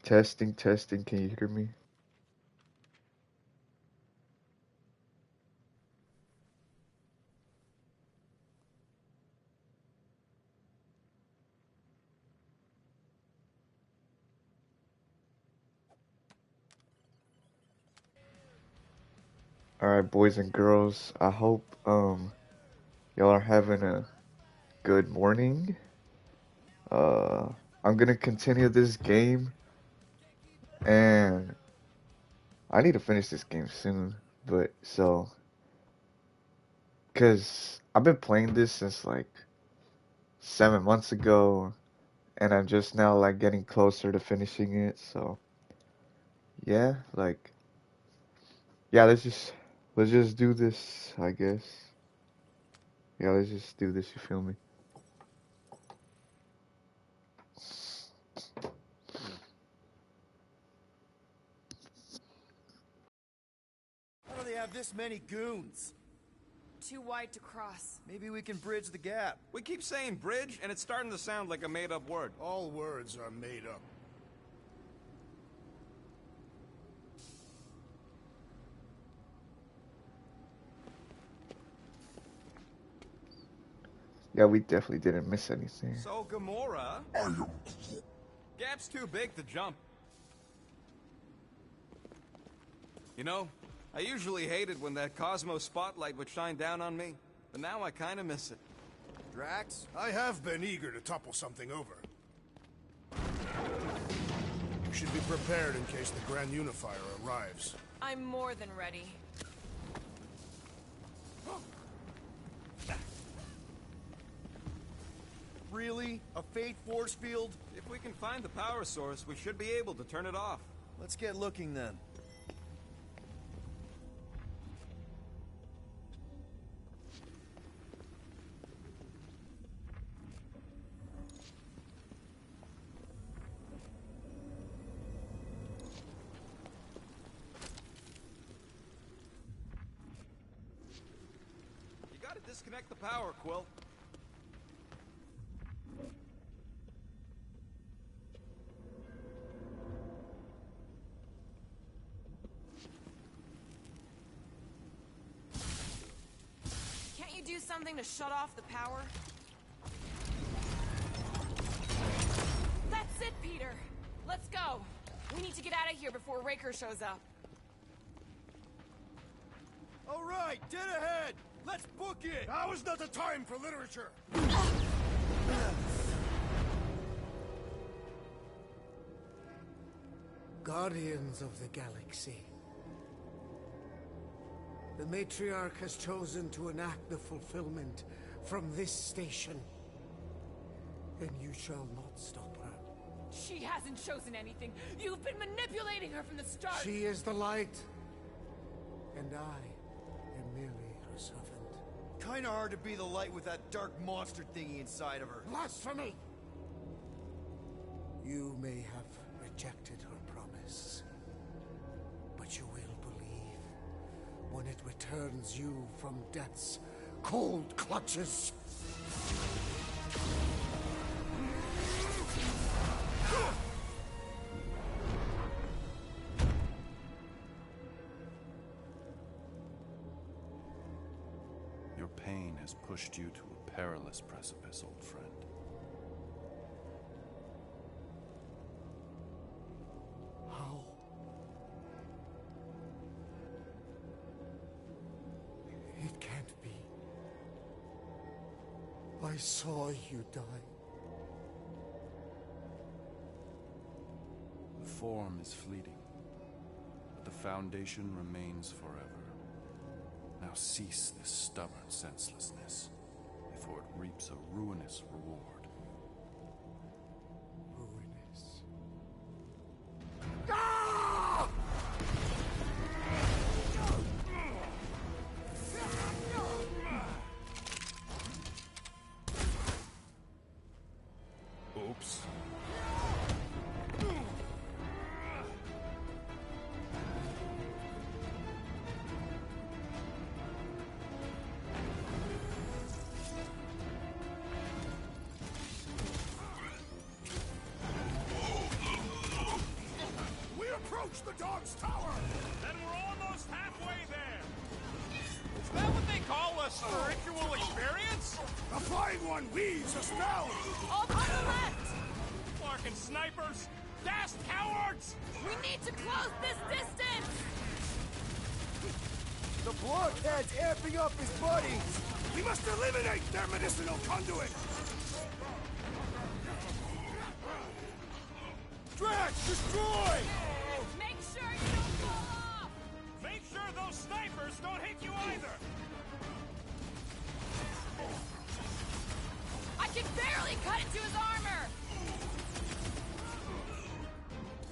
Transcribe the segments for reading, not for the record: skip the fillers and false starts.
Testing, testing. Can you hear me? All right, boys and girls. I hope y'all are having a good morning. Uh, I'm gonna continue this game, and I need to finish this game soon. But so, cause I've been playing this since like 7 months ago, and I'm just now like getting closer to finishing it. So yeah, like yeah, let's just do this, I guess. Yeah, let's just do this. You feel me? How do they have this many goons? Too wide to cross. Maybe we can bridge the gap. We keep saying bridge, and it's starting to sound like a made-up word. All words are made up. Yeah, we definitely didn't miss anything. So, Gamora... Gap's too big to jump. You know, I usually hated when that Cosmo spotlight would shine down on me, but now I kinda miss it. Drax, I have been eager to topple something over. You should be prepared in case the Grand Unifier arrives. I'm more than ready. Really? A Fate force field? If we can find the power source, we should be able to turn it off. Let's get looking then. You gotta disconnect the power, Quill. Can't you do something to shut off the power? That's it, Peter! Let's go! We need to get out of here before Raker shows up. All right, dead ahead! Let's book it! Now is not the time for literature! Guardians of the Galaxy. The Matriarch has chosen to enact the fulfillment from this station. And you shall not stop her. She hasn't chosen anything. You've been manipulating her from the start. She is the light. And I am merely her servant. Kinda hard to be the light with that dark monster thingy inside of her. Blasphemy! You may have rejected her promise, but you will believe when it returns you from death's cold clutches. Your pain has pushed you to a perilous precipice, old friend. How? It can't be. I saw you die. The form is fleeting, but the foundation remains forever. Now cease this stubborn senselessness, before it reaps a ruinous reward. Ruinous. Oops. approach the dog's tower! Then we're almost halfway there. Is that what they call a spiritual experience? The flying one weaves a spell! All on the left! Fucking snipers! Dashed cowards! We need to close this distance! The blockhead's amping up his buddies! We must eliminate their medicinal conduit! Drax, destroy! Make sure you don't fall off! Make sure those snipers don't hit you either! I can barely cut into his armor!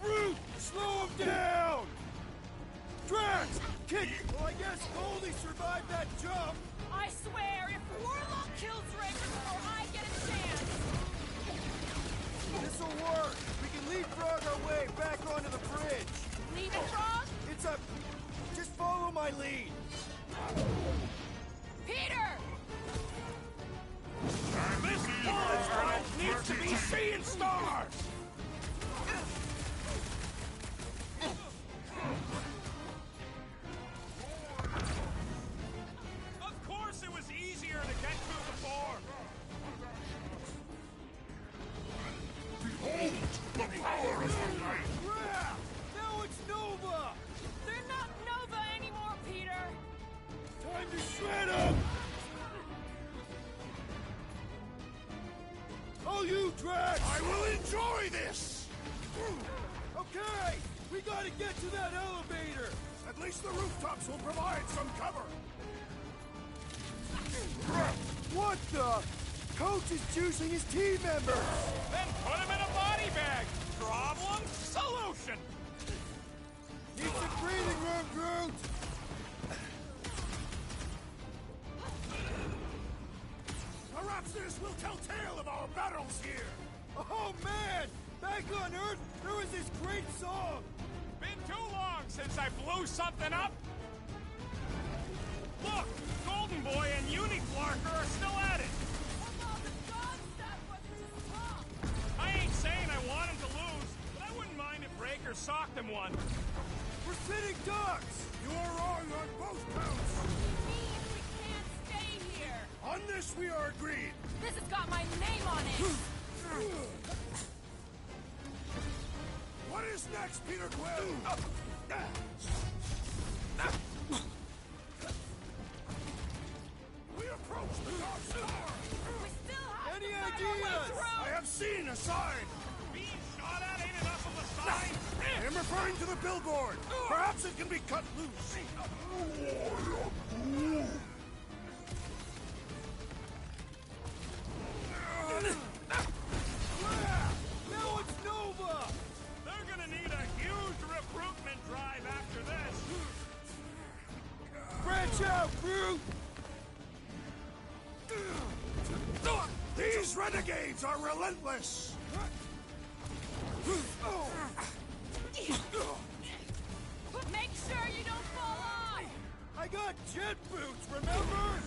Root, slow him down! Drax, kick! Well, I guess Goldie survived that jump! I swear, if Warlock kills Raker before I get a chance... This'll work! We can leapfrog our way back onto the bridge! Leapfrog? It's a... Just follow my lead! Peter! This bullet drive needs to be seeing stars! Of course it was easier to get to before! Yeah! Now it's Nova! They're not Nova anymore, Peter! Time to shred him! Oh, you, Drax! I will enjoy this! Okay! We gotta get to that elevator! At least the rooftops will provide some cover! What the? Coach is juicing his team members! Then put him in a body bag! Problem? Solution! Need some breathing room, Groot! Perhaps this will tell tale of our battles here! Oh, man! Back on Earth, there was this great song! Been too long since I blew something up! Look! Golden Boy and Uniflarker are still at it! Although the god stuff wasn't just talk! I ain't saying I want him to lose, but I wouldn't mind if Raker socked him one. We're sitting ducks! You are wrong on both counts! Means we can't stay here! On this we are agreed! This has got my name on it! What is next, Peter Quill? We approach the dog's tower! We still have Any to find our way ideas? through! I have seen a sign! Being shot at ain't enough of a sign! I am referring to the billboard! Perhaps it can be cut loose! Now it's Nova! They're gonna need a huge recruitment drive after this! Branch out, Groot! These renegades are relentless! Make sure you don't fall off! I got jet boots, remember?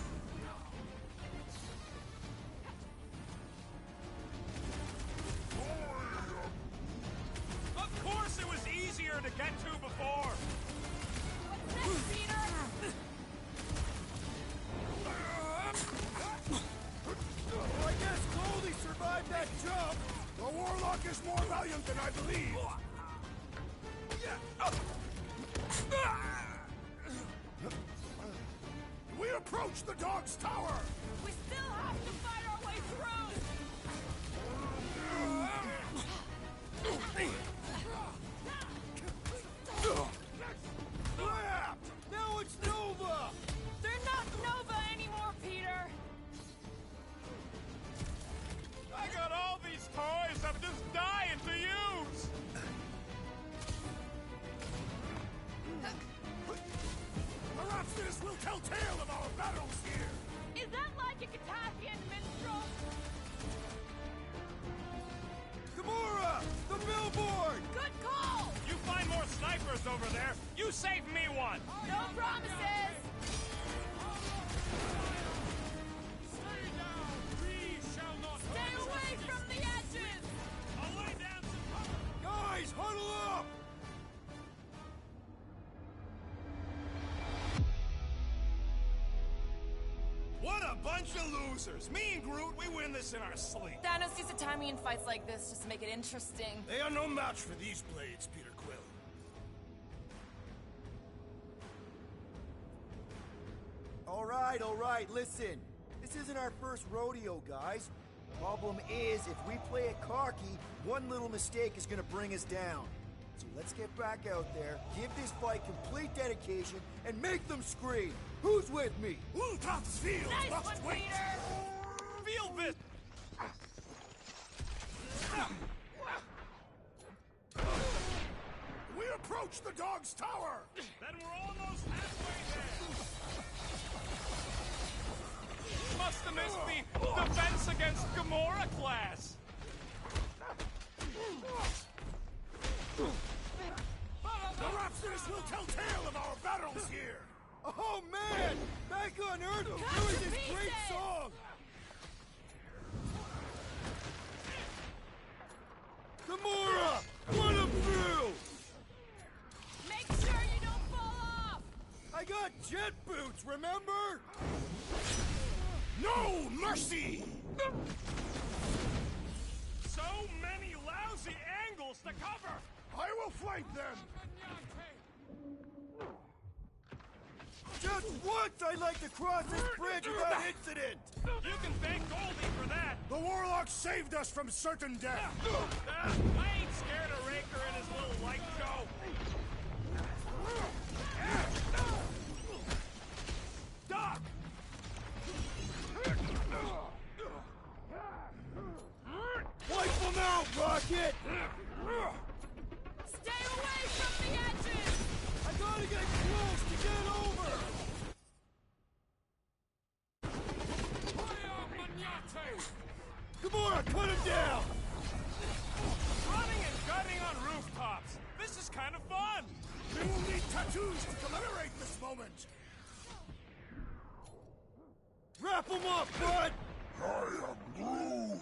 Of course it was easier to get to before! What's next, Peter? Well, I guess Goldie survived that jump. The Warlock is more valiant than I believe. We approach the dog's tower. We still have to fight our way through! Crap! Now it's Nova. They're not Nova anymore, Peter! I got all these toys I'm just dying to use! Perhaps this will tell tale of our battles here. Is that like a bunch of losers. Me and Groot, we win this in our sleep. Thanos used to time me in fights like this just to make it interesting. They are no match for these blades, Peter Quill. All right, listen. This isn't our first rodeo, guys. Problem is, if we play it cocky, one little mistake is gonna bring us down. So let's get back out there, give this fight complete dedication, and make them scream. Who's with me? Ultron's field Nice must one, wait. Peter! Feel this! We approach the dog's tower. Then we're almost halfway there! Must have missed the defense against Gamora class! The Rhapsodies will tell tale of our battles here. Oh man! Back on Earth, Cut doing to this great pieces! song! Gamora! Put him through! Make sure you don't fall off! I got jet boots, remember? No mercy. So many lousy angles to cover! I will flank them. Just once I'd like to cross this bridge without incident! You can thank Goldie for that! The Warlock saved us from certain death. I ain't scared of Raker and his little light show! Doc! Wipe them out, Rocket! Stay away from the edges! I gotta get close to get over! Gamora, cut him down! Running and gunning on rooftops! This is kind of fun! We will need tattoos to commemorate this moment. Wrap him up, bud! I am Groot.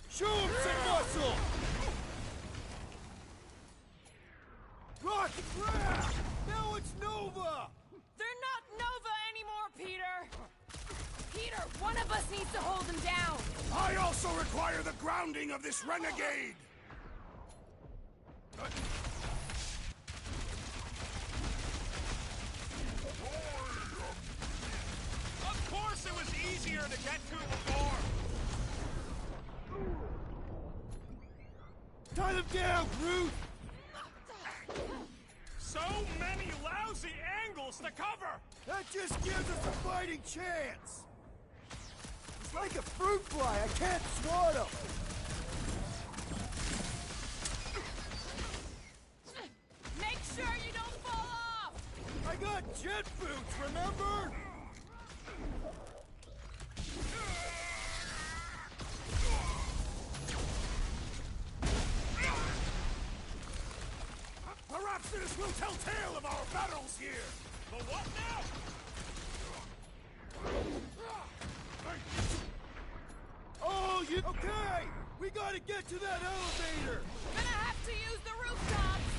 Show him some muscle! Rocket grab! Now it's Nova! They're not Nova anymore, Peter! Peter, one of us needs to hold them down! I also require the grounding of this renegade. Of course it was easier to get to before! Tie them down, Groot! So many lousy angles to cover! That just gives us a fighting chance! It's like a fruit fly, I can't swat him! Make sure you don't fall off! I got jet boots, remember? The Rhapsodies will tell tale of our battles here. The what now? Oh, you... Okay! We gotta get to that elevator! Gonna have to use the rooftops!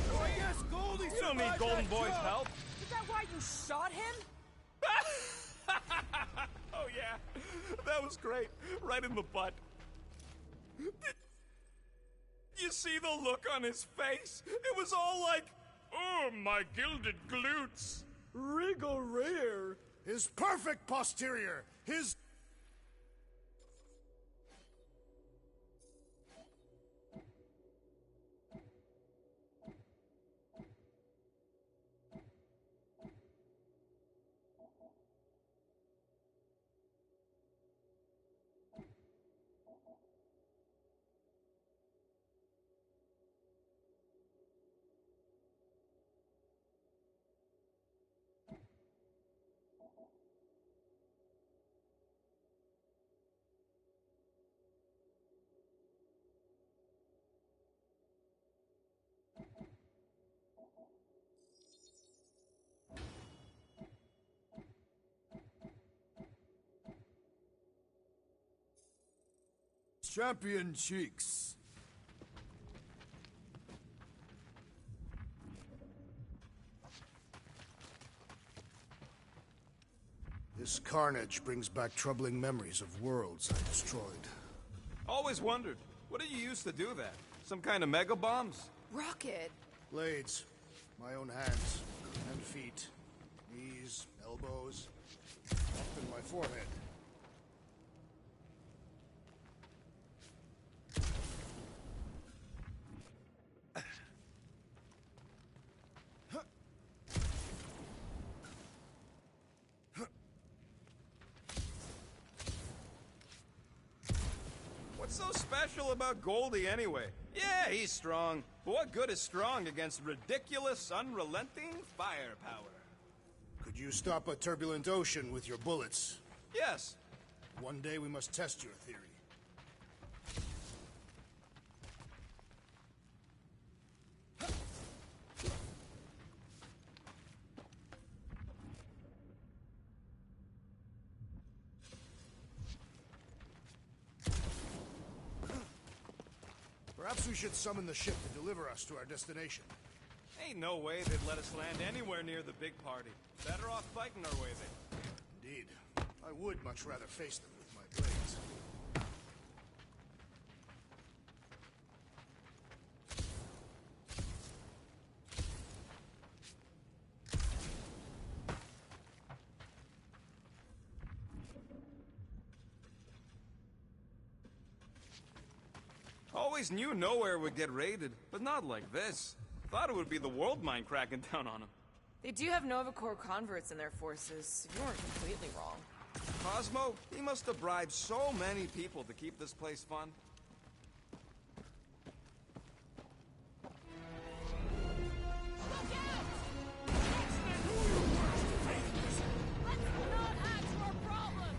So I guess Goldie You don't need survived Golden that Boy's jump. help! Is that why you shot him? Oh yeah, that was great. Right in the butt. You see the look on his face? It was all like, oh, my gilded glutes. Wriggle rear! His perfect posterior. His... Champion Cheeks. This carnage brings back troubling memories of worlds I destroyed. Always wondered, what did you use to do that? Some kind of mega bombs? Rocket. Blades. My own hands. And feet. Knees, elbows. Up in my forehead. What's so special about Goldie anyway? Yeah, he's strong. But what good is strong against ridiculous, unrelenting firepower? Could you stop a turbulent ocean with your bullets? Yes. One day we must test your theory. Perhaps we should summon the ship to deliver us to our destination. Ain't no way they'd let us land anywhere near the big party. Better off fighting our way there. Indeed. I would much rather face them with my blades. Always knew nowhere would get raided, but not like this. Thought it would be the world mine cracking down on them. They do have Nova Corps converts in their forces. You weren't completely wrong. Cosmo, he must have bribed so many people to keep this place fun. Look out! Let's not add to our problems!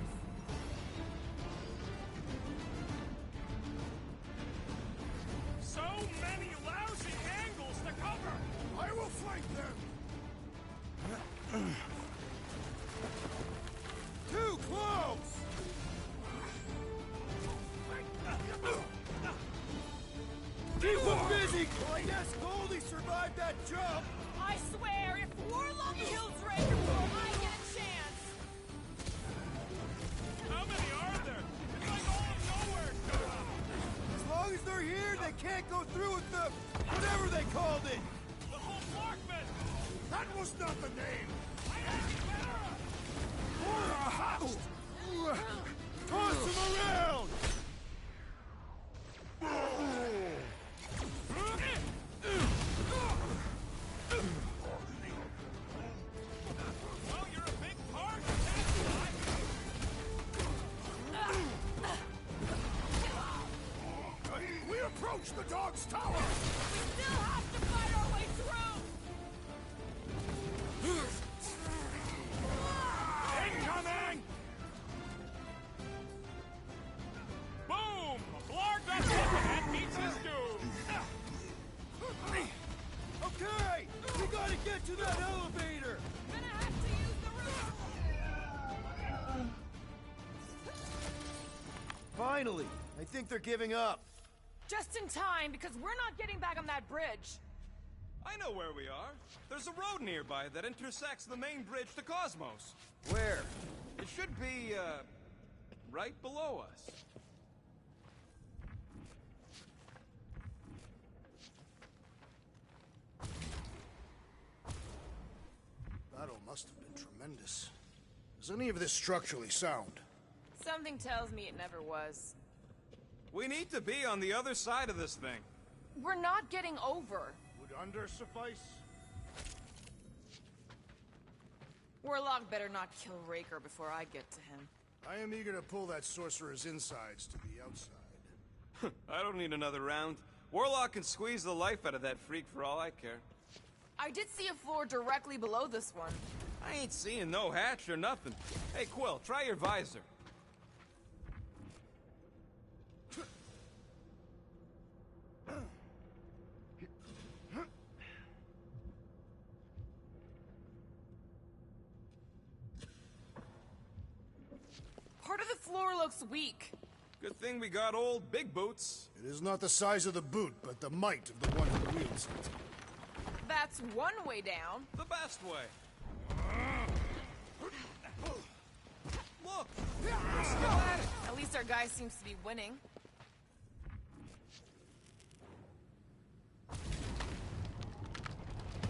So many lousy angles to cover! I will flank them! Too close! Keep them busy! Well, I guess Goldie survived that jump! I swear, if Warlock kills Raker before I get a chance! How many are there? It's like all of nowhere! As long as they're here, they can't go through with the... whatever they called it! The whole Markman! That was not the name! I had it better! Toss him around! Oh, you're a big part? That's why! We approach the dog's tower! We still have to fight our way through! Incoming! Boom! Blarg got hit and beats his doom! Okay! We gotta get to that elevator! Gonna have to use the roof! Finally! I think they're giving up. Just in time, because we're not getting back on that bridge. I know where we are. There's a road nearby that intersects the main bridge to Cosmos. Where? It should be, right below us. Battle must have been tremendous. Is any of this structurally sound? Something tells me it never was. We need to be on the other side of this thing. We're not getting over. Would under suffice? Warlock better not kill Raker before I get to him. I am eager to pull that sorcerer's insides to the outside. I don't need another round. Warlock can squeeze the life out of that freak for all I care. I did see a floor directly below this one. I ain't seeing no hatch or nothing. Hey, Quill, try your visor. Part of the floor looks weak. Good thing we got old Big Boots. It is not the size of the boot, but the might of the one who wields it. That's one way down. The best way. Look! We're still at it! At least our guy seems to be winning.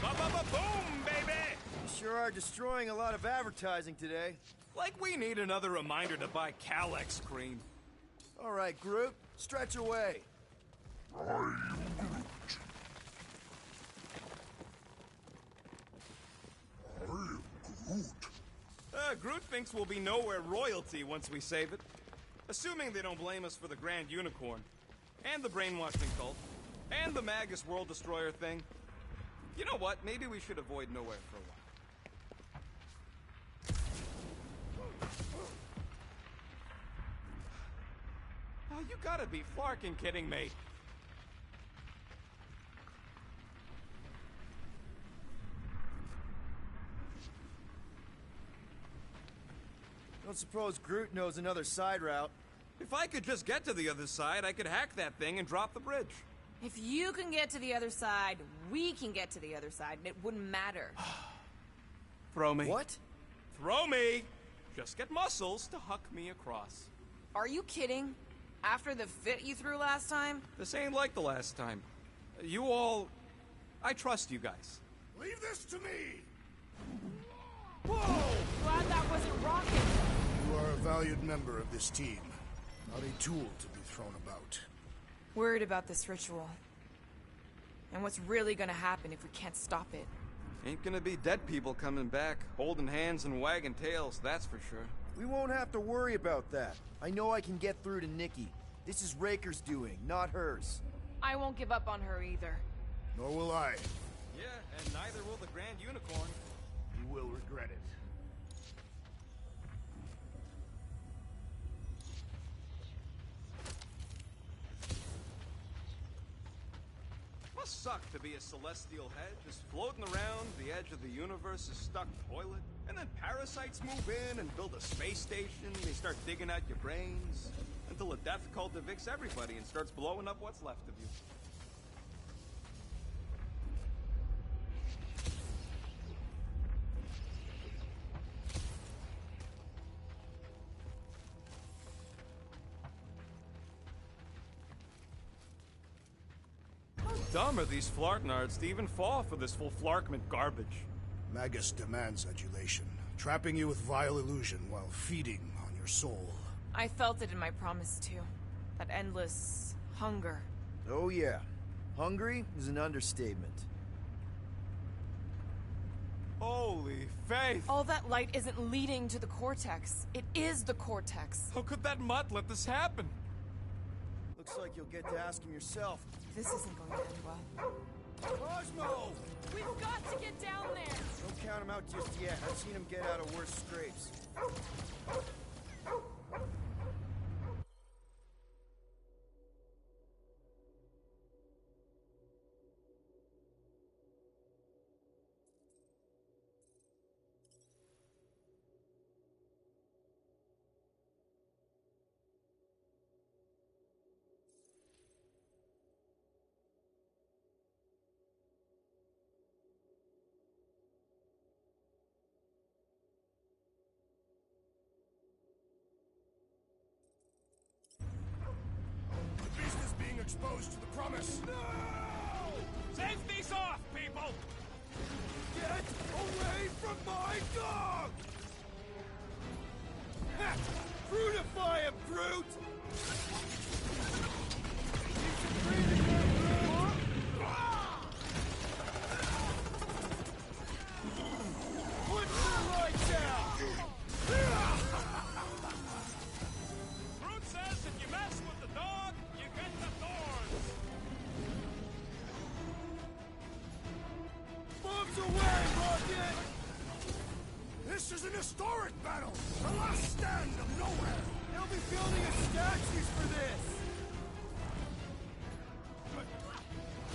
Ba-ba-ba-boom, baby! You sure are destroying a lot of advertising today. Like we need another reminder to buy Calex cream. All right, Groot, stretch away. Groot thinks we'll be nowhere royalty once we save it. Assuming they don't blame us for the Grand Unicorn, and the brainwashing cult, and the Magus World Destroyer thing. You know what? Maybe we should avoid nowhere for a while. Oh, you gotta be flarking kidding me. Don't suppose Groot knows another side route. If I could just get to the other side, I could hack that thing and drop the bridge. If you can get to the other side, we can get to the other side, and it wouldn't matter. Throw me. What? Throw me! Just get muscles to huck me across. Are you kidding? After the fit you threw last time? This ain't like the last time. You all... I trust you guys. Leave this to me! Whoa! Glad that wasn't rocket. You are a valued member of this team, not a tool to be thrown about. Worried about this ritual. And what's really gonna happen if we can't stop it. Ain't gonna be dead people coming back, holding hands and wagging tails, that's for sure. We won't have to worry about that. I know I can get through to Nikki. This is Raker's doing, not hers. I won't give up on her either. Nor will I. Yeah, and neither will the Grand Unicorn. You will regret it. Must suck to be a celestial head, just floating around the edge of the universe's stuck toilet. And then parasites move in and build a space station. They start digging out your brains. Until a death cult evicts everybody and starts blowing up what's left of you. How dumb are these Flartnards to even fall for this full Flarkment garbage? Magus demands adulation, trapping you with vile illusion while feeding on your soul. I felt it in my promise too. That endless hunger. Oh yeah. Hungry is an understatement. Holy faith! All that light isn't leading to the Cortex. It is the Cortex. How could that mutt let this happen? Looks like you'll get to ask him yourself. This isn't going to end well. Cosmo! We've got to get down there! Don't count him out just yet. I've seen him get out of worse scrapes. The beast is being exposed to the promise. No! Safety's off, people! Get away from my dog! Ha! Fruitify him, Groot! Put the lights out! Groot says if you mess with the dog, you get the thorns! Bombs away, Rocket! This is an historic battle! The last stand of nowhere! They'll be building us statues for this!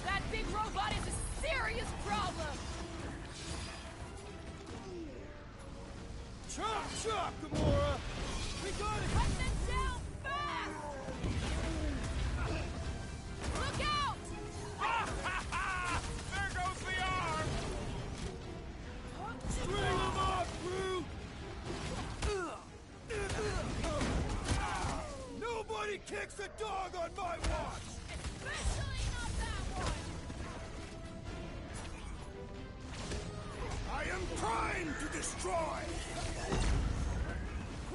That big robot is a serious problem! Chop, chop, Gamora! We gotta Cut them down fast! kicks a dog on my watch! Especially not that one! I am trying to destroy!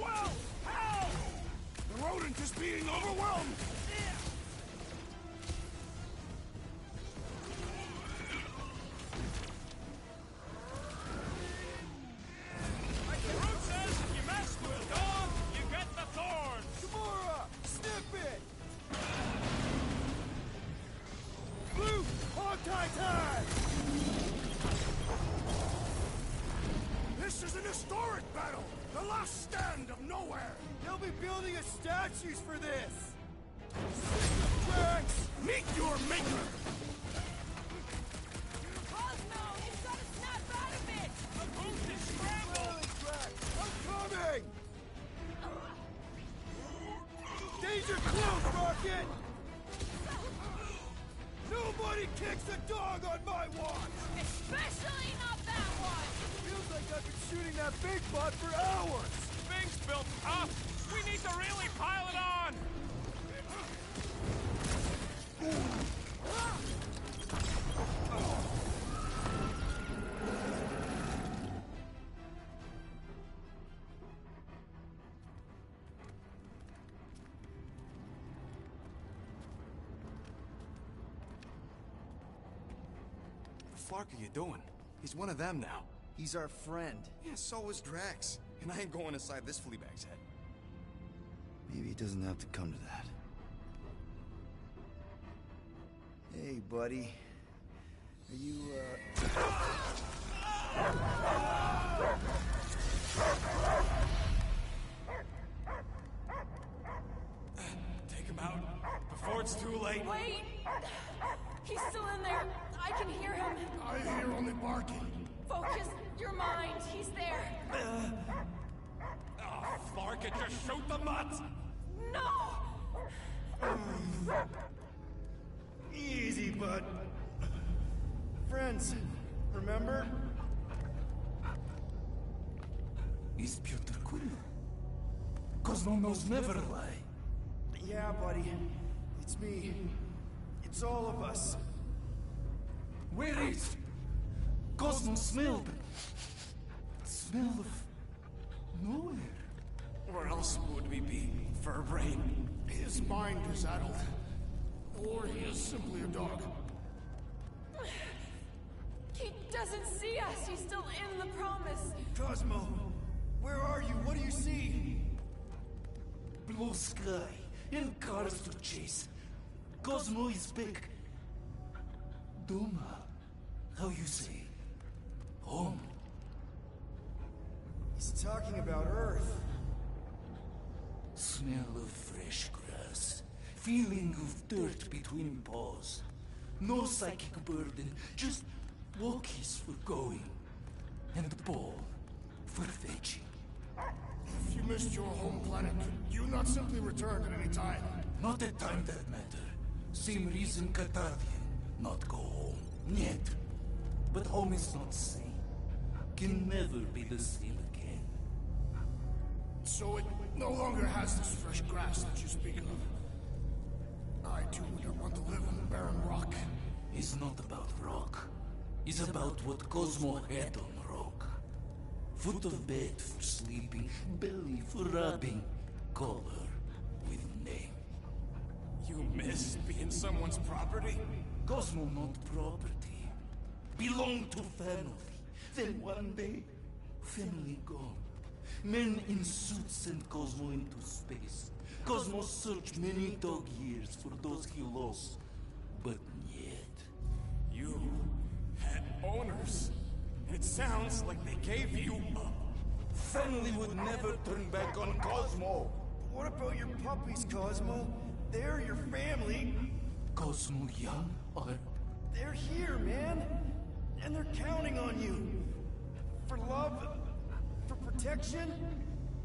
Well, how? The rodent is being overwhelmed! Like the root says, if you mess with a dog, you get the thorns. Gamora! Snip it! Blue! Hawkeye time! This is an historic battle! The last stand of nowhere! They'll be building us statues for this! Drax! Meet your maker! Cosmo, you've got to snap out of it! The booth is scrambled. Drax! I'm coming! Danger close, Rocket! Nobody kicks a dog on my watch! Especially not that one! Feels like I've been shooting that big bot for hours! Things built up. We need to really pile it on. What the fuck are you doing? He's one of them now. He's our friend. Yeah, so is Drax. And I ain't going inside this fleabag's head. Maybe it doesn't have to come to that. Hey, buddy. Are you, Take him out before it's too late. Wait! He's still in there. I can hear him. I hear only barking. Focus your mind. He's there. Oh, Clark, it just shoot the mutt. No! Easy, bud. Friends, remember? Is Peter cool? Cosmo knows never lie. Yeah, buddy. It's me. It's all of us. Where is Cosmo smelled? Smell of nowhere. Where else would we be? Furbrain. His mind is addled. Or he is simply a dog. He doesn't see us. He's still in the promise. Cosmo, where are you? What do you see? Blue sky and cars to chase. Cosmo is back. Doma, how you say? Home. He's talking about Earth. Smell of fresh grass. Feeling of dirt between paws. No psychic burden, just walkies for going. And the ball for fetching. If you missed your home planet, could you not simply return at any time? Not at time that matter. Same reason Katardian not go home. Yet. But home is not same. Can never be the same again. So it no longer has this fresh grass that you speak of. I too would not want to live on the barren rock. It's not about rock. It's about what Cosmo had on rock. Foot of bed for sleeping, belly for rubbing, color with name. You miss being someone's property? Cosmo not property. Belong to family. Then one day, family gone. Men in suits sent Cosmo into space. Cosmo searched many dog years for those he lost. But yet... You had owners. It sounds like they gave you up. Family would never turn back on Cosmo. What about your puppies, Cosmo? They're your family. Cosmo young or... They're here, man. And they're counting on you. For love, for protection.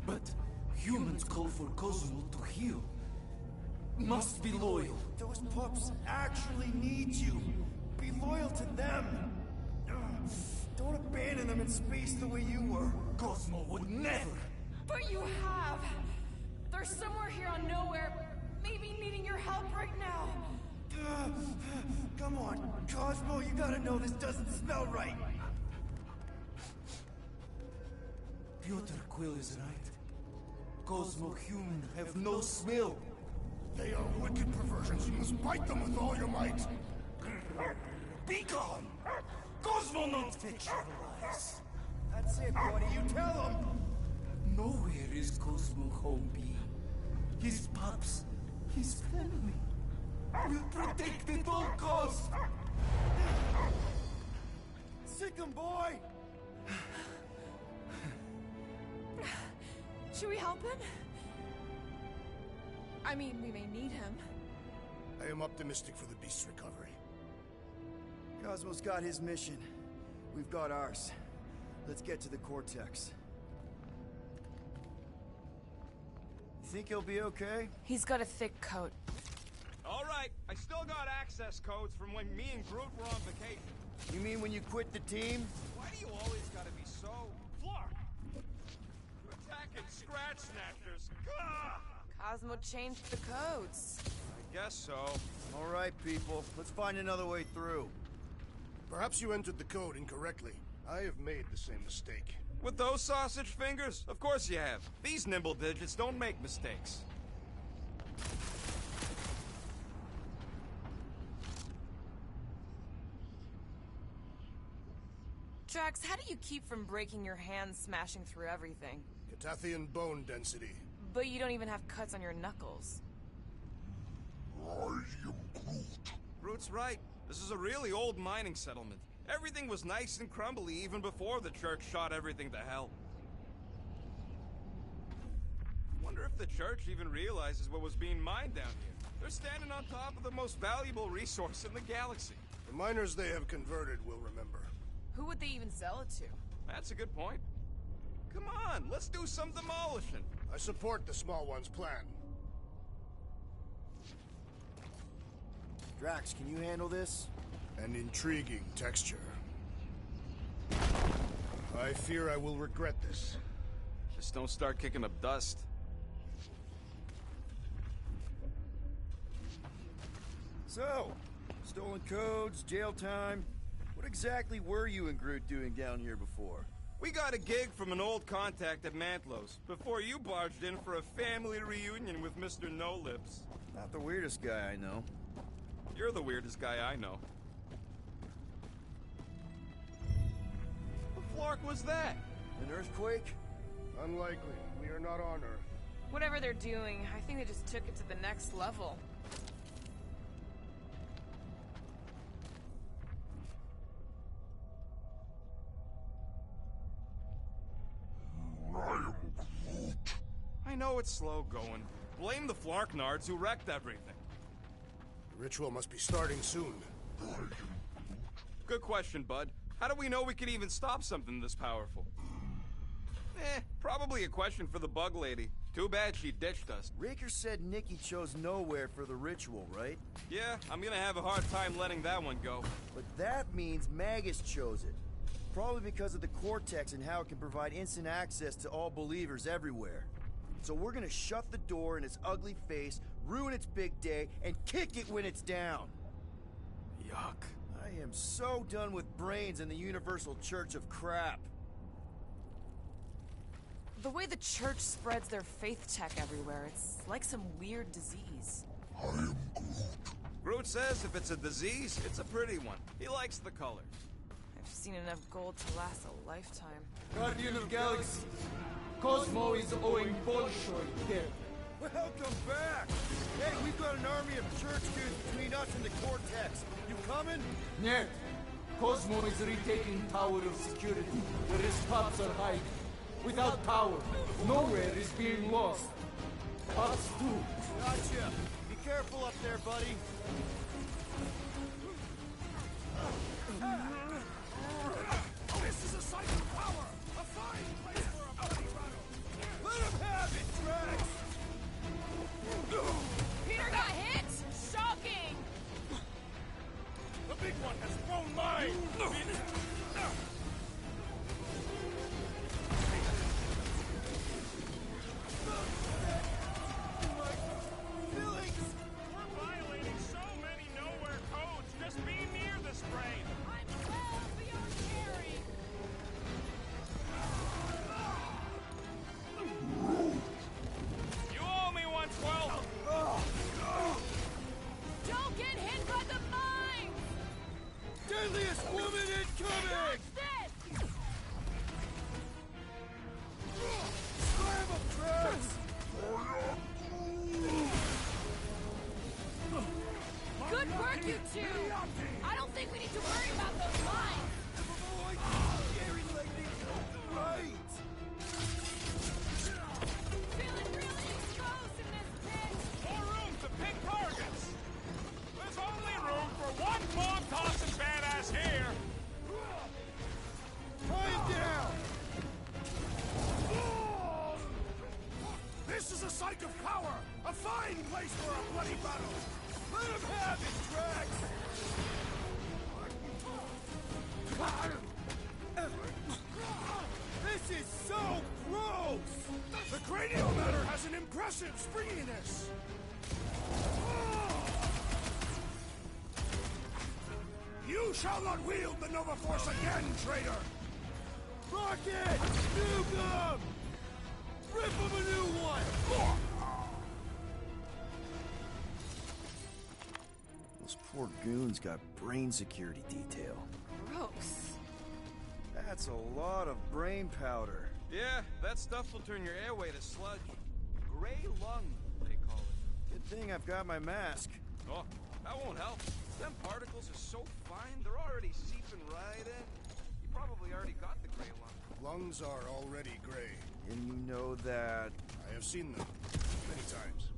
But humans call for Cosmo to heal. Must be loyal. Those pups actually need you. Be loyal to them. Don't abandon them in space the way you were. Cosmo would never. But you have. They're somewhere here on Nowhere. may be needing your help right now. Come on, Cosmo, you gotta know this doesn't smell right. Piotr Quill is right. Cosmo human have no smell. They are wicked perversions. You must bite them with all your might. Be gone! Cosmo not fit your lies. That's it, buddy, you tell him. Nowhere is Cosmo home be. His pups, his family, will protect at all costs. Sick him, boy! Should we help him? I mean, we may need him. I am optimistic for the beast's recovery. Cosmo's got his mission. We've got ours. Let's get to the Cortex. You think he'll be okay? He's got a thick coat. All right, I still got access codes from when me and Groot were on vacation. You mean when you quit the team? Why do you always gotta be so... Flark! You're attacking Scratch Snatchers! Gah! Cosmo changed the codes. I guess so. All right, people. Let's find another way through. Perhaps you entered the code incorrectly. I have made the same mistake. With those sausage fingers? Of course you have. These nimble digits don't make mistakes. Drax, how do you keep from breaking your hands smashing through everything? Catathian bone density. But you don't even have cuts on your knuckles. Groot's right. This is a really old mining settlement. Everything was nice and crumbly even before the church shot everything to hell. Wonder if the church even realizes what was being mined down here. They're standing on top of the most valuable resource in the galaxy. The miners they have converted will remember. Who would they even sell it to? That's a good point. Come on, let's do some demolishing. I support the small one's plan. Drax, can you handle this? An intriguing texture. I fear I will regret this. Just don't start kicking up dust. So, stolen codes, jail time. What exactly were you and Groot doing down here before? We got a gig from an old contact at Mantlos, before you barged in for a family reunion with Mr. No-Lips. Not the weirdest guy I know. You're the weirdest guy I know. What flark was that? An earthquake? Unlikely. We are not on Earth. Whatever they're doing, I think they just took it to the next level. I know it's slow going. Blame the Flarknards who wrecked everything. The ritual must be starting soon. Good question, bud. How do we know we can even stop something this powerful? Probably a question for the bug lady. Too bad she ditched us. Raker said Nikki chose Nowhere for the ritual, right? Yeah, I'm gonna have a hard time letting that one go. But that means Magus chose it. Probably because of the Cortex and how it can provide instant access to all believers everywhere. So we're gonna shut the door in its ugly face, ruin its big day, and kick it when it's down. Yuck. I am so done with brains and the Universal Church of crap. The way the church spreads their faith tech everywhere, it's like some weird disease. Groot says if it's a disease, it's a pretty one. He likes the color. I've seen enough gold to last a lifetime. Guardian of Galaxies, Cosmo is owing Bolshoi debt. Welcome back! Hey, we've got an army of church dudes between us and the Cortex. You coming? Нет. Cosmo is retaking Tower of Security, where his pups are hiding. Without power, Nowhere is being lost. Us too. Gotcha. Be careful up there, buddy. This is a site of power! A fine place for a bloody battle! Let him have it, Drax! Peter got hit? Shocking! The big one has thrown mine! Feeling Work, you two! I don't think we need to worry about those mines! Gary Lightning, right! Feeling really exposed in this pit! More room to pick targets! There's only room for one bomb-tossing badass here! Tie him down! This is a site of power! A fine place for a bloody battle! Let him have it, Drax! This is so gross! The cranial matter has an impressive springiness! You shall not wield the Nova Force again, traitor! Rocket! Nuke him! Rip him a new one! Those poor goons got brain security detail. Gross. That's a lot of brain powder. Yeah, that stuff will turn your airway to sludge. Gray lung, they call it. Good thing I've got my mask. Oh, that won't help. Them particles are so fine, they're already seeping right in. You probably already got the gray lung. Lungs are already gray. And you know that... I have seen them many times.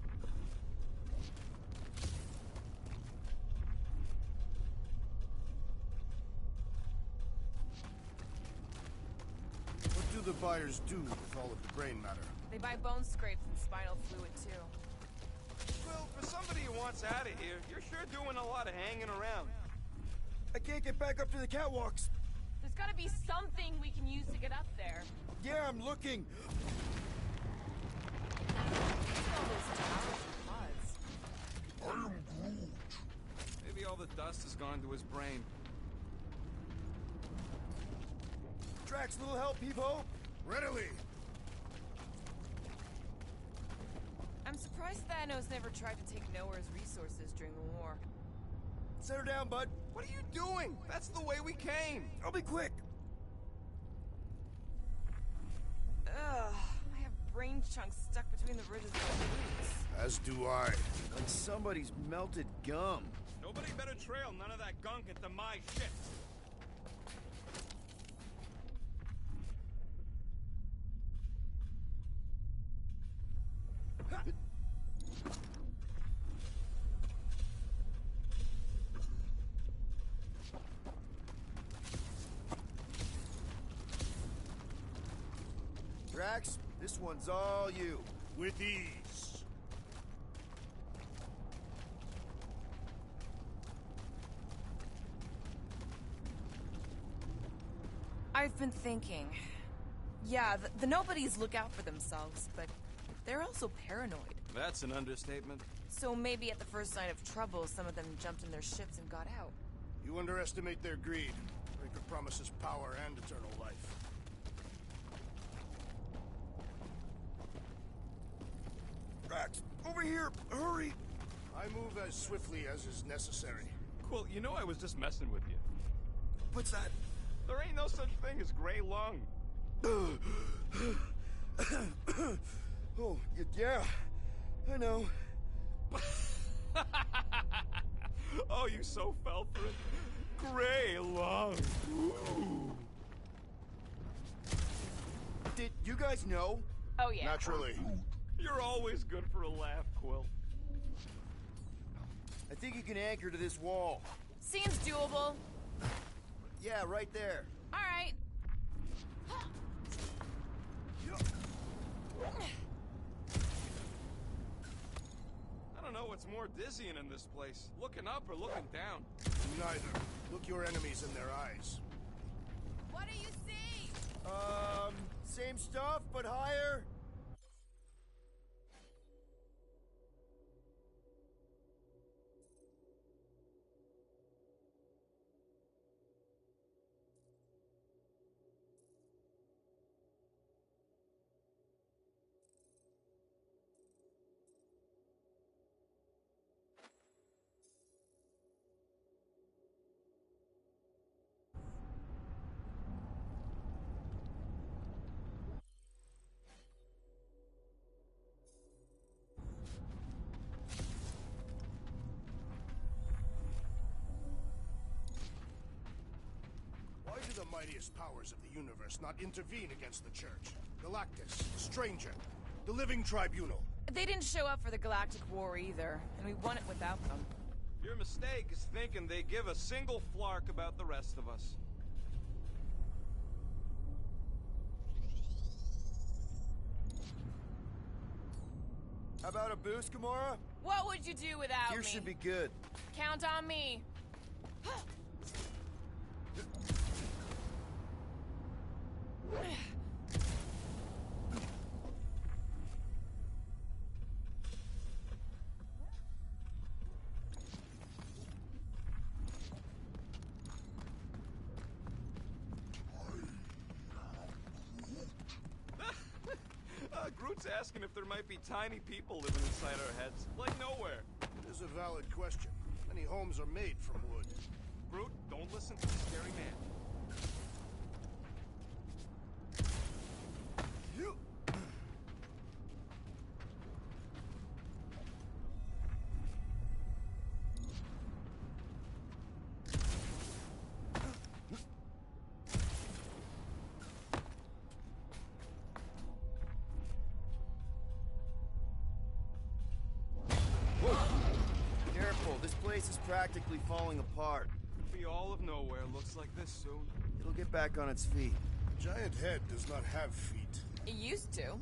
What do the buyers do with all of the brain matter? They buy bone scrapes and spinal fluid, too. Well, for somebody who wants out of here, you're sure doing a lot of hanging around. I can't get back up to the catwalks. There's gotta be something we can use to get up there. Yeah, I'm looking. All those towers and pods. Maybe all the dust has gone to his brain. Drax, little help, Peepo? Readily! I'm surprised Thanos never tried to take Nowhere's resources during the war. Set her down, bud. What are you doing? That's the way we came. I'll be quick. Ugh, I have brain chunks stuck between the ridges of my boots. As do I. Like somebody's melted gum. Nobody better trail none of that gunk into my shit. Drax, this one's all you. With ease. I've been thinking. Yeah, the nobodies look out for themselves, but they're also paranoid. That's an understatement. So maybe at the first sign of trouble, some of them jumped in their ships and got out. You underestimate their greed. Breaker promises power and eternal life. Drax, over here, hurry! I move as swiftly as is necessary. Cool, you know I was just messing with you. What's that? There ain't no such thing as gray lung. Oh, yeah, I know. Oh, you so fell for it. Gray lung. Ooh. Did you guys know? Oh yeah. Naturally. You're always good for a laugh, Quill. I think you can anchor to this wall. Seems doable. Yeah, right there. All right. I don't know what's more dizzying in this place. Looking up or looking down. Neither. Look your enemies in their eyes. What do you see? Same stuff, but higher. mightiest powers of the universe not intervene against the Church? Galactus, Stranger, the Living Tribunal. They didn't show up for the Galactic War either, and we won it without them. Your mistake is thinking they give a single flark about the rest of us. How about a boost, Gamora? What would you do without Here me? should be good. Count on me. Groot's asking if there might be tiny people living inside our heads, like nowhere. It is a valid question. Many homes are made from wood. Groot, don't listen to the scary man. You. Careful, this place is practically falling apart. Be all of nowhere looks like this soon. It'll get back on its feet. Giant head does not have feet. It used to.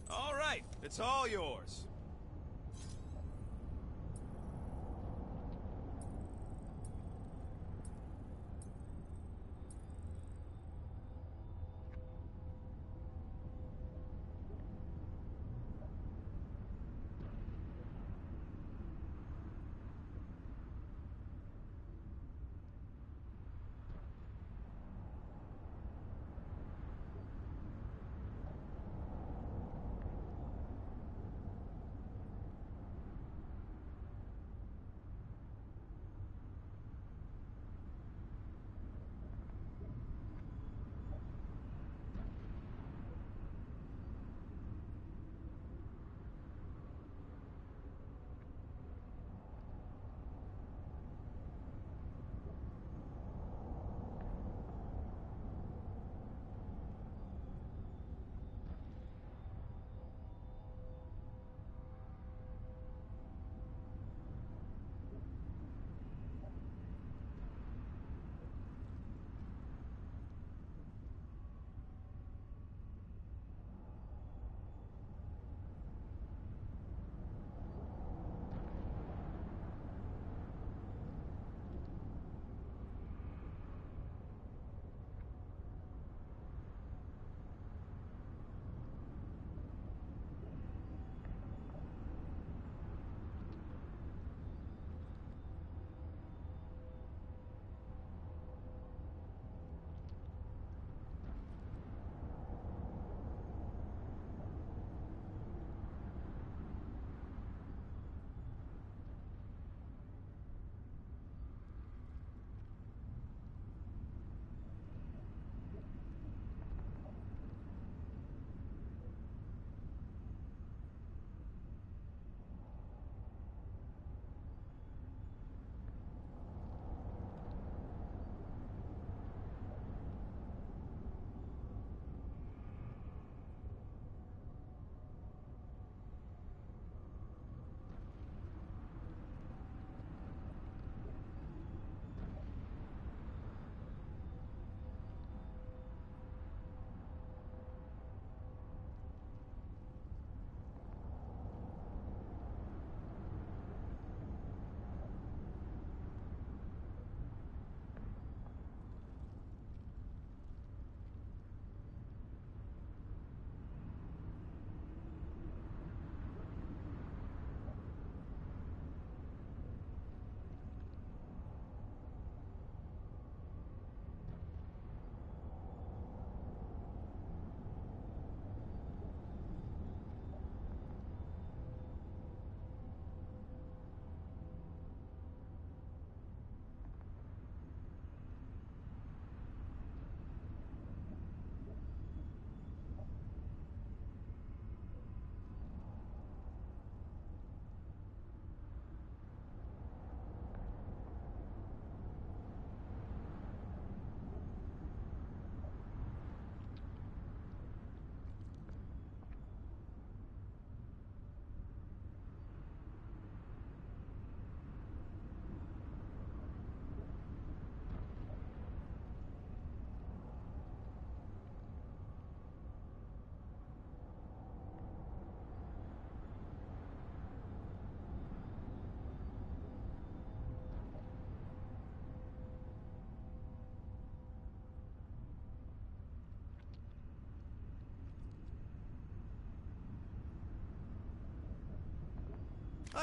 All right, it's all yours.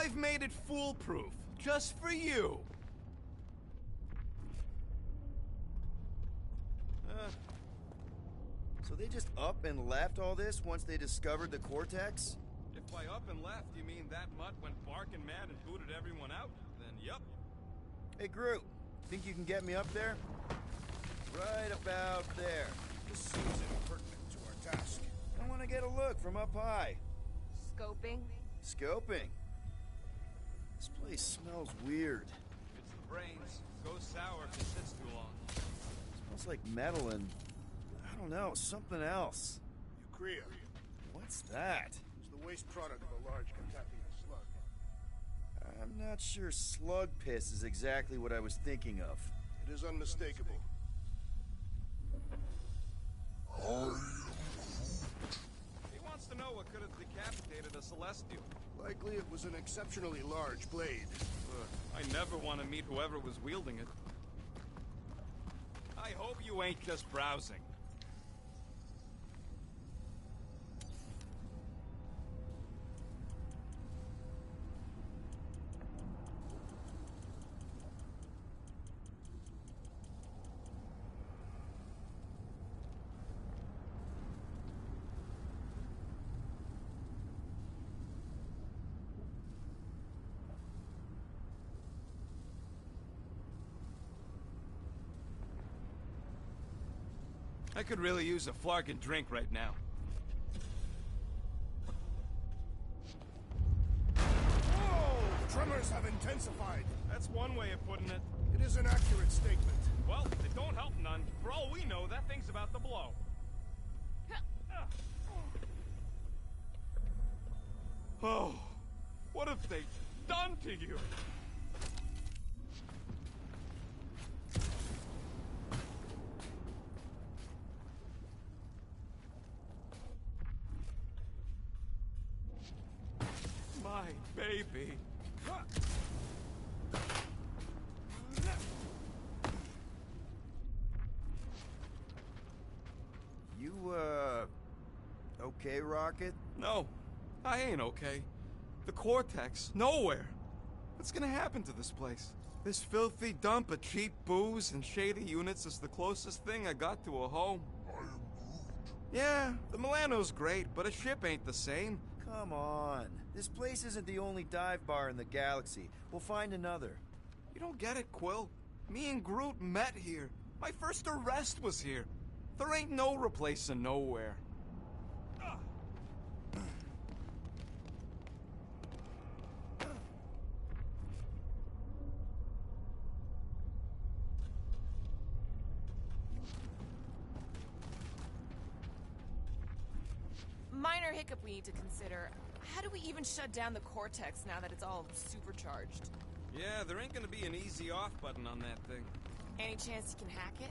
I've made it foolproof, just for you. So they just up and left all this once they discovered the Cortex? If by up and left you mean that mutt went barking mad and booted everyone out, then yup. Hey, Groot, think you can get me up there? Right about there. This seems impertinent to our task. I want to get a look from up high. Scoping? Scoping? This place smells weird. It's the brains. Goes sour if it sits too long. Smells like metal and, I don't know, something else. Ucrea. What's that? It's the waste product of a large Catapian slug. I'm not sure slug piss is exactly what I was thinking of. It is unmistakable. He wants to know what could have decapitated a Celestial. Likely it was an exceptionally large blade. I never want to meet whoever was wielding it. I hope you ain't just browsing. I could really use a flarkin' drink right now. Whoa! Tremors have intensified. That's one way of putting it. It is an accurate statement. Well, it don't help none. For all we know, that thing's about to blow. Oh, what have they done to you? My baby. You, okay, Rocket? No, I ain't okay. The Cortex, nowhere. What's gonna happen to this place? This filthy dump of cheap booze and shady units is the closest thing I got to a home. Yeah, the Milano's great, but a ship ain't the same. Come on. This place isn't the only dive bar in the galaxy. We'll find another. You don't get it, Quill. Me and Groot met here. My first arrest was here. There ain't no replacing nowhere. Minor hiccup we need to consider. How do we even shut down the Cortex now that it's all supercharged? Yeah, there ain't gonna be an easy off button on that thing. Any chance you can hack it?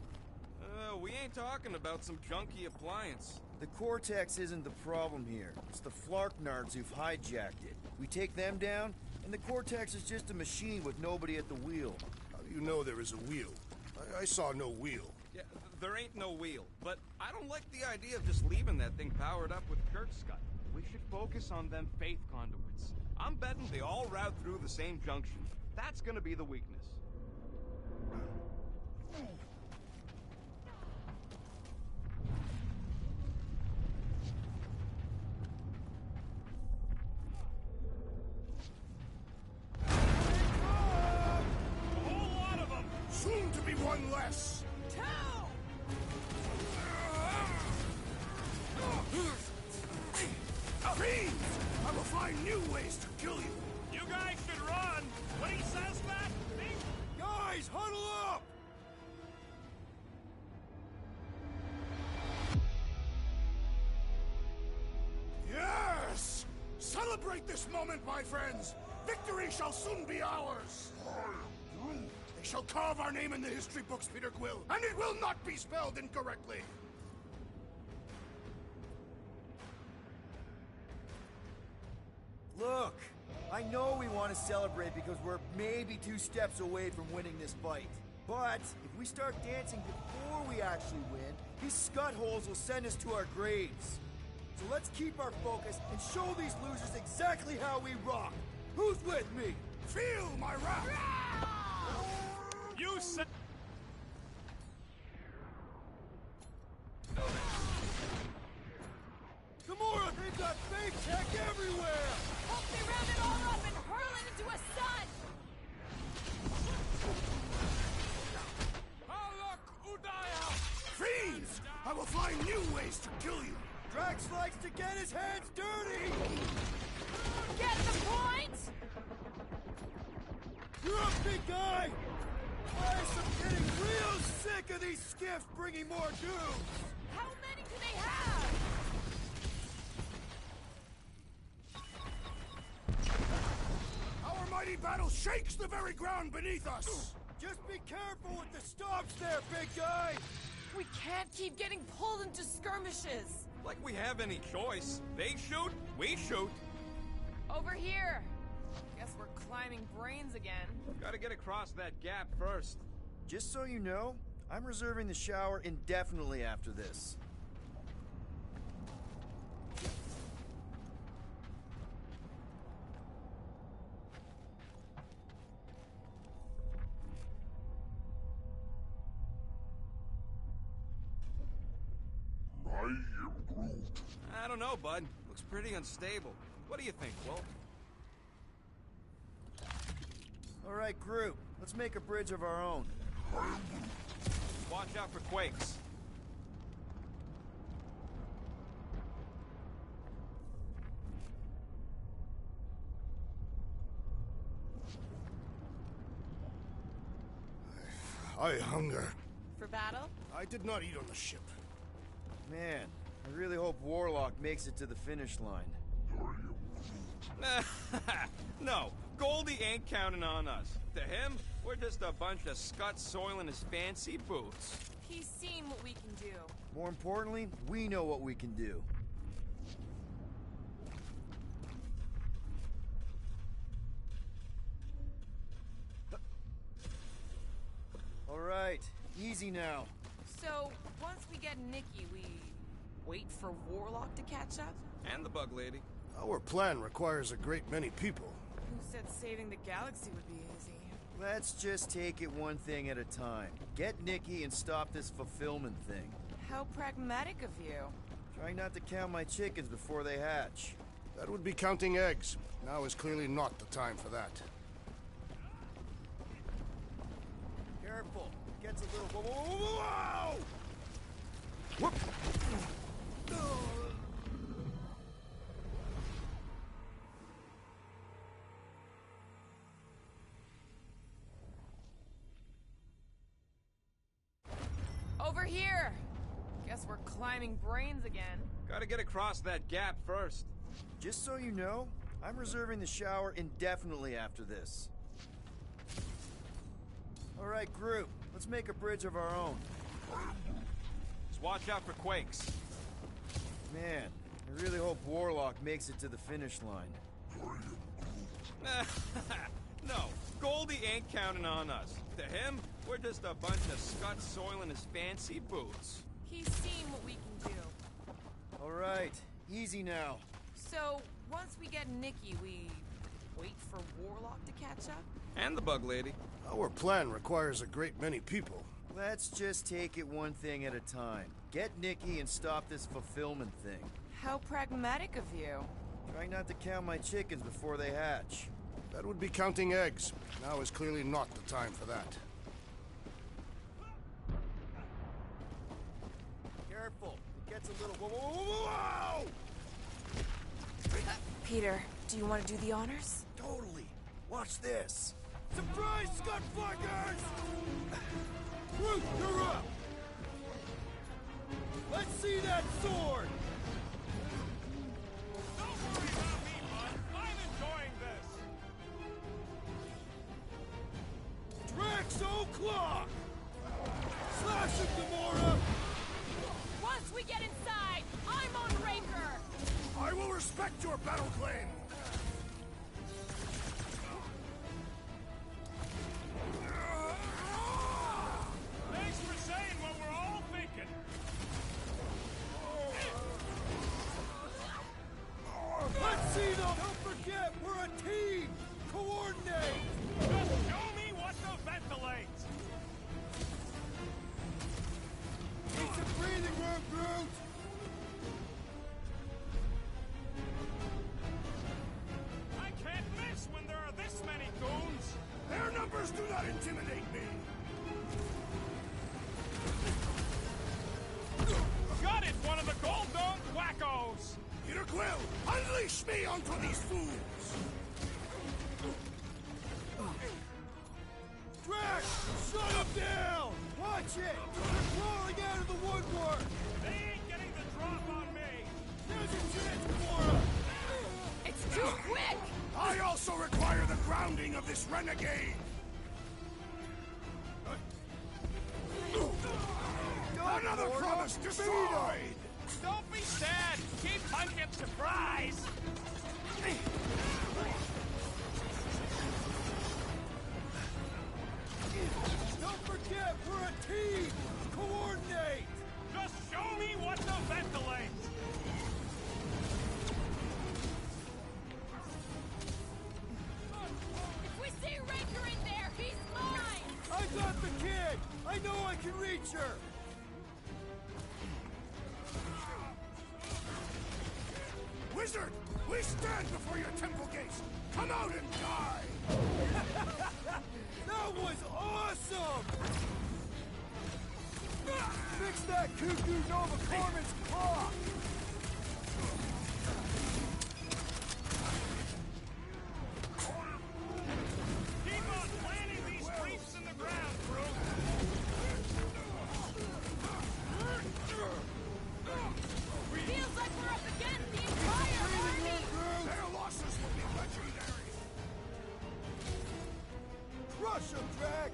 We ain't talking about some junky appliance. The Cortex isn't the problem here. It's the Flarknards who've hijacked it. We take them down, and the Cortex is just a machine with nobody at the wheel. How do you know there is a wheel? I saw no wheel. Yeah, there ain't no wheel, but I don't like the idea of just leaving that thing powered up with Kurtzscut. We should focus on them faith conduits. I'm betting they all route through the same junction. That's gonna be the weakness. Soon to be one less! Fiends! I will find new ways to kill you! You guys should run! When he says that, think... Guys, huddle up! Yes! Celebrate this moment, my friends! Victory shall soon be ours! They shall carve our name in the history books, Peter Quill, and it will not be spelled incorrectly! Look! I know we want to celebrate because we're maybe 2 steps away from winning this fight. But if we start dancing before we actually win, these scut-holes will send us to our graves. So let's keep our focus and show these losers exactly how we rock. Who's with me? Feel my wrath! You said... Gamora, they've got fake tech everywhere! Hope they round it all up and hurl it into a sun! Halak Udaya! Fiends! I will find new ways to kill you! Drax likes to get his hands dirty! Get the point? You're up, big guy! I'm getting real sick of these skiffs bringing more doom! How many do they have? Our mighty battle shakes the very ground beneath us! Just be careful with the stomps there, big guy! We can't keep getting pulled into skirmishes. Like we have any choice. They shoot, we shoot. Over here. Guess we're climbing brains again. Gotta get across that gap first. Just so you know, I'm reserving the shower indefinitely after this. I don't know, bud. Looks pretty unstable. What do you think, Will? All right, group. Let's make a bridge of our own. Watch out for quakes. I hunger. For battle? I did not eat on the ship. Man, I really hope Warlock makes it to the finish line. No, Goldie ain't counting on us. To him, we're just a bunch of scuts soiling his fancy boots. He's seen what we can do. More importantly, we know what we can do. All right, easy now. So, once we get Nikki, we wait for Warlock to catch up? And the bug lady. Our plan requires a great many people. Who said saving the galaxy would be easy? Let's just take it one thing at a time. Get Nikki and stop this fulfillment thing. How pragmatic of you. Trying not to count my chickens before they hatch. That would be counting eggs. Now is clearly not the time for that. Careful. Gets a little... Whoa! Whoop! Over here! Guess we're climbing brains again. Gotta get across that gap first. Just so you know, I'm reserving the shower indefinitely after this. All right, group. Let's make a bridge of our own. Just watch out for quakes. Man, I really hope Warlock makes it to the finish line. No, Goldie ain't counting on us. To him, we're just a bunch of scuts soiling his fancy boots. He's seen what we can do. All right, easy now. So, once we get Nikki, we wait for Warlock to catch up? And the bug lady. Our plan requires a great many people. Let's just take it one thing at a time. Get Nikki and stop this fulfillment thing. How pragmatic of you. Trying not to count my chickens before they hatch. That would be counting eggs. Now is clearly not the time for that. Careful. It gets a little... Whoa! Peter, do you want to do the honors? Totally. Watch this. Surprise, Scutfuckers! Groot, you're up! Let's see that sword! Don't worry about me, bud. I'm enjoying this. Drax O'Clock! Slash him, Gamora! Once we get inside, I'm on Raker! I will respect your battle claim! Thanks for saying what we're all thinking. Let's see them! Don't forget, we're a team! there, Groot! I can't miss when there are this many goons! Their numbers do not intimidate me! Got it, one of the Gold Dome wackos! Peter Quill, unleash me onto these fools! Drax, shut him down! Watch it! They're crawling out of the woodwork! They ain't getting the drop on me! There's a chance for us! It's too quick! I also require the grounding of this renegade! Another promise destroyed! Don't be sad! Keep hunting surprise! Don't forget, we're a team! Coordinate! Just show me what to ventilate! If we see Raker in there, he's mine! I got the kid! I know I can reach her! Wizard, we stand before your temple gates! Come out and die! That was awesome! Fix that Cuckoo Nova Corman's clock! Keep on planting these creeps in the ground, Groot! Feels like we're up against the entire army! Their losses will be legendary! Crush him, Drax!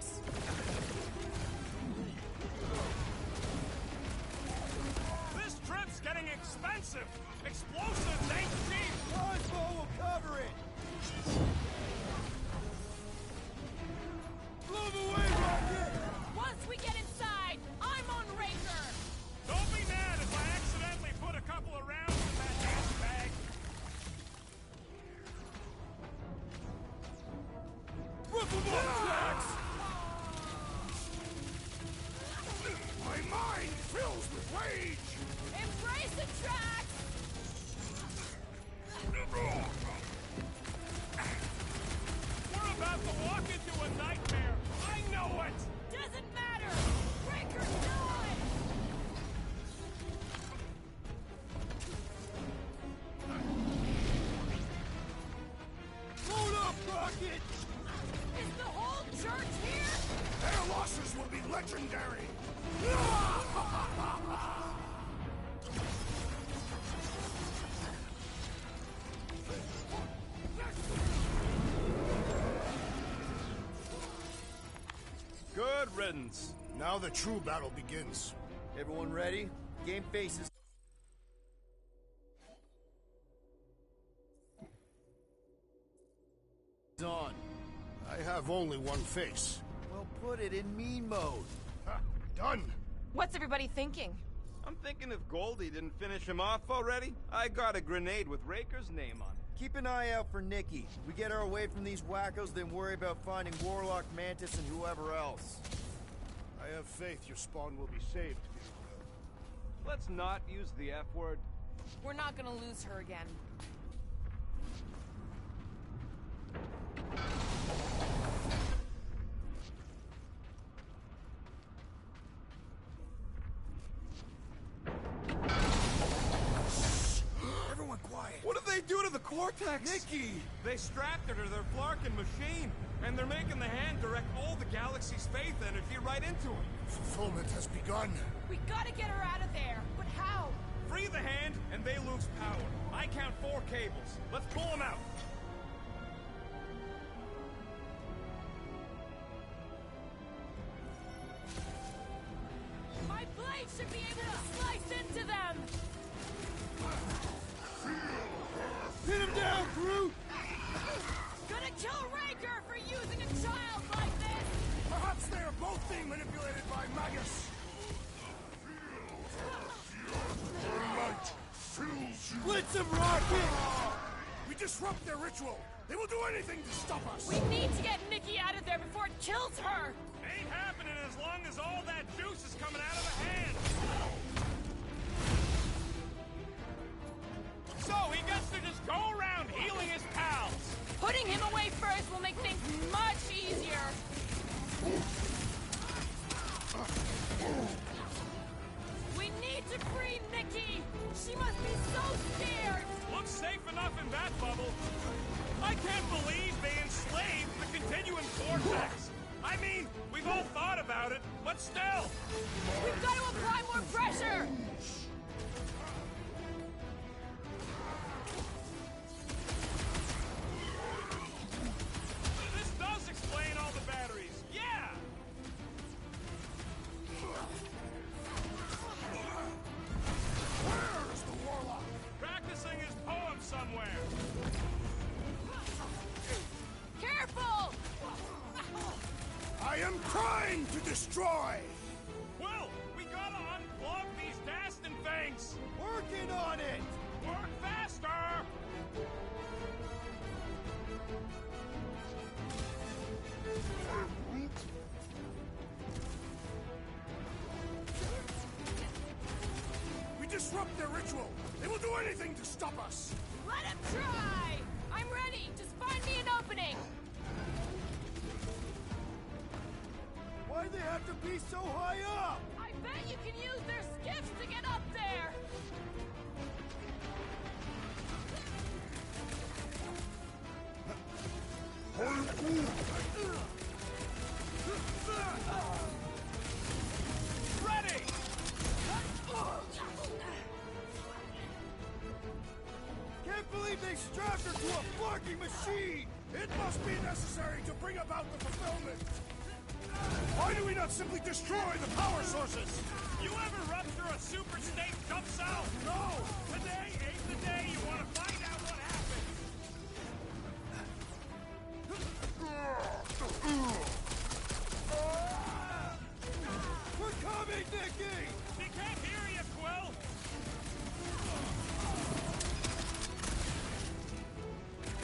This trip's getting expensive! Explosives ain't cheap! Crossbow will cover it! Blow them away, Rocket! Once we get inside, I'm on Raker! Don't be mad if I accidentally put a couple of rounds in that gas bag! Rip them off, Drax! My mind fills with rage! Embrace the tracks! We're about to walk into a nightmare! I know it! Doesn't matter! Raker's done! Load up, Rocket! Is the whole church here? Their losses will be legendary! Good riddance. Now the true battle begins. Everyone ready? Game faces. On. I have only one face. Well, put it in mean mode. Ha, done! What's everybody thinking? I'm thinking if Goldie didn't finish him off already, I got a grenade with Raker's name on it. Keep an eye out for Nikki. We get her away from these wackos, then worry about finding Warlock, Mantis, and whoever else. I have faith your spawn will be saved, Peter Quill. Let's not use the F word. We're not gonna lose her again. Everyone quiet! What did they do to the Cortex? Nikki! They strapped her to their Flarkin machine, and they're making the hand direct all the galaxy's faith energy right into him. Fulfillment has begun. We gotta get her out of there, but how? Free the hand, and they lose power. I count 4 cables. Let's pull them out. My blade should be able to slice into them! Pin him down, Groot! Gonna kill Raker for using a child like this! Perhaps they are both being manipulated by Magus. Blitz him, Rocket! We disrupt their ritual. They will do anything to stop us. We need to get Nikki out of there before it kills her! Ain't happening as long as all that juice is coming out of the hand! Getting him away first will make things much easier. We need to free Nikki! She must be so scared! Looks safe enough in that bubble. I can't believe they enslaved the Continuum Vortex. I mean, we've all thought about it, but still. We've got to apply more pressure! This does explain all the batteries. Yeah! Where is the warlock? Practicing his poem somewhere. Careful! I am trying to destroy! Will, we gotta unplug these Dastan things! Working on it! Work faster! We disrupt their ritual! They will do anything to stop us! Let him try! I'm ready! Just find me an opening! Why'd they have to be so high up? I bet you can use their skiffs to get up there! Ready! Can't believe they strapped her to a flunking machine! It must be necessary to bring about the fulfillment! Why do we not simply destroy the power sources? You ever rupture a super state dump cell? No! Today ain't the day you want to find out what happened! We're coming, Nikki! He can't hear you, Quill!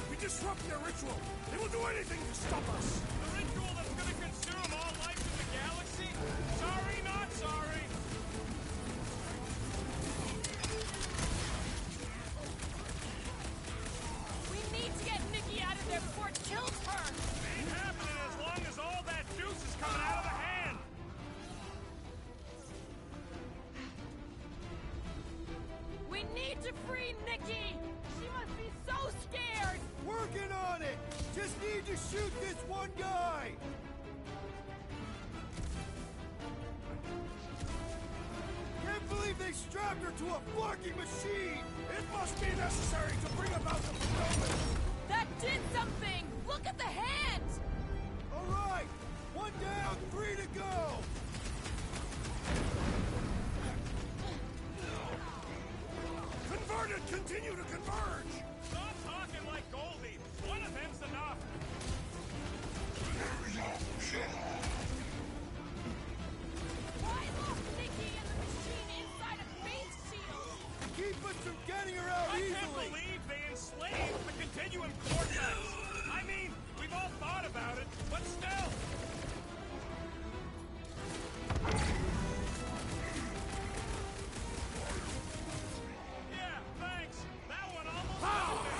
We disrupt their ritual! They will do anything to stop us! The ritual that's gonna consume all life in the galaxy? Sorry, not sorry! We need to get Nikki out of there before it kills her! Ain't happening as long as all that juice is coming out of the hand! We need to free Nikki! She must be so scared! Working on it! Just need to shoot this one guy! Can't believe they strapped her to a flunking machine! It must be necessary to bring about the fulfillment! That did something! Look at the hand! Alright! One down, 3 to go! Converted continue to converge! Stop talking like Goldie! One of them's enough! Why lock Nikki and the machine inside a base shield? Keep us from getting her out I easily! can't believe they enslaved the Continuum Vortex! I mean, we've all thought about it, but still! Yeah, thanks! That one almost killed me!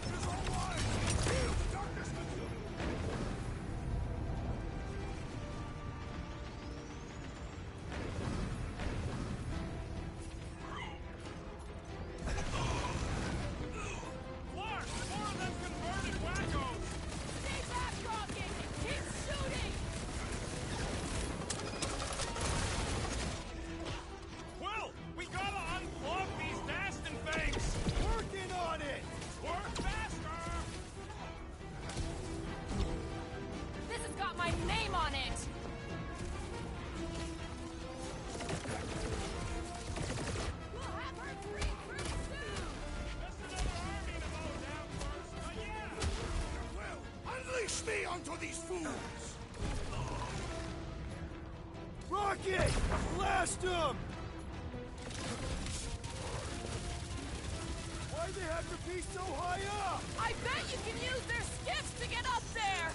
It is all right! Feel the darkness consume! Clark, more of them converted wackos! Stay back, Rocket! Keep shooting! Will, we gotta unplug these Dastan things! Working on it! Work faster! This has got my name on it! We'll have her free pretty soon! Just another army to mow down first, but yeah! Well, unleash me onto these fools! Rocket! Blast them! Why'd they have to be so high up? I bet you can use their skiffs to get up there!